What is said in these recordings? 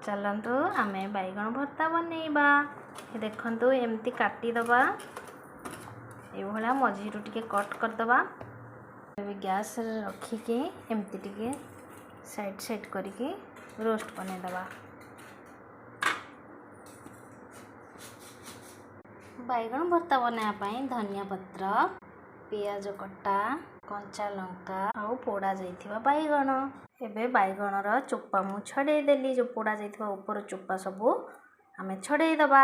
चलतु आमे बैगण भर्ता बनैबा। देखंतु एमती काटिदबा ये मझी टे कट करदबा। गैस रखिके एमती टे साइड साइड करके रोस्ट बनैदबा। बैगण भर्ता बनाया धनिया पत्र, पियाज कटा, कंचा लंका आउ पोड़ा जाइथिबा बैगण। एबे बैगणर चोपा मु छड़े देली, जो पोड़ा जाइथिबा ऊपर चोपा सबू आमे छड़े दबा।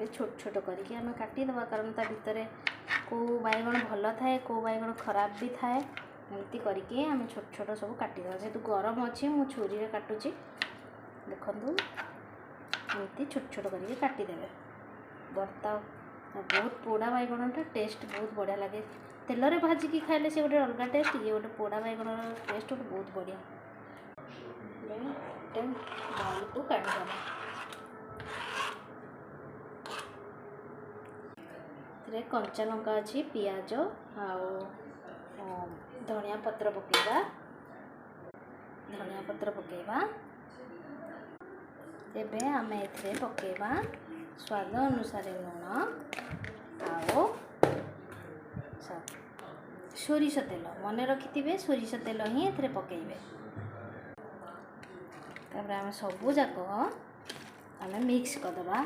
छोट छोट करके आमे काटी दबा, कारण ता भितरे को बैगण भल थाए को बैगण खराब भी थाए। एमती करके आमे छोट छोट सब काटी दबा। जेतु गरम अछि मु छुरी रे काटुची। देखंतु एमती छोट छोट करके काटी देबे। भर्ता बहुत पोड़ा बैगण टेस्ट बहुत बढ़िया लगे। तेल रे भाजी की खाइले से गोटे अलग टेस्ट, ये गोटे पोड़ा बैगण टेस्ट बहुत बढ़िया। बाउल को काटी दबा। कंचा लंका अच्छी, पियाज आउ धनिया पत्र पकेबा। धनिया पत्र पकेबा। एबे आमे एथरे पकेबा स्वाद अनुसार लूण आउ सोरिष तेल। मन रखिथिबे सोरिष तेल ही एथरे पकेइबे। तापर आमे सबु जाक आमे मिक्स करदबा।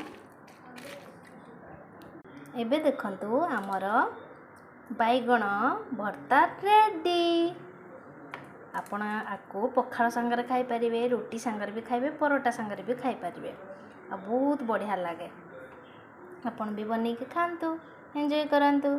एबे देखंतु आमर बैगण भर्ता रेडी। आपण आको पखाल संगे खाई पारिबे, रोटी संगे भी खाइबे, परोटा संगे भी खाई पारिबे। बहुत बढ़िया लगे। आपण भी बनै के खांतु, एंजॉय करंतु।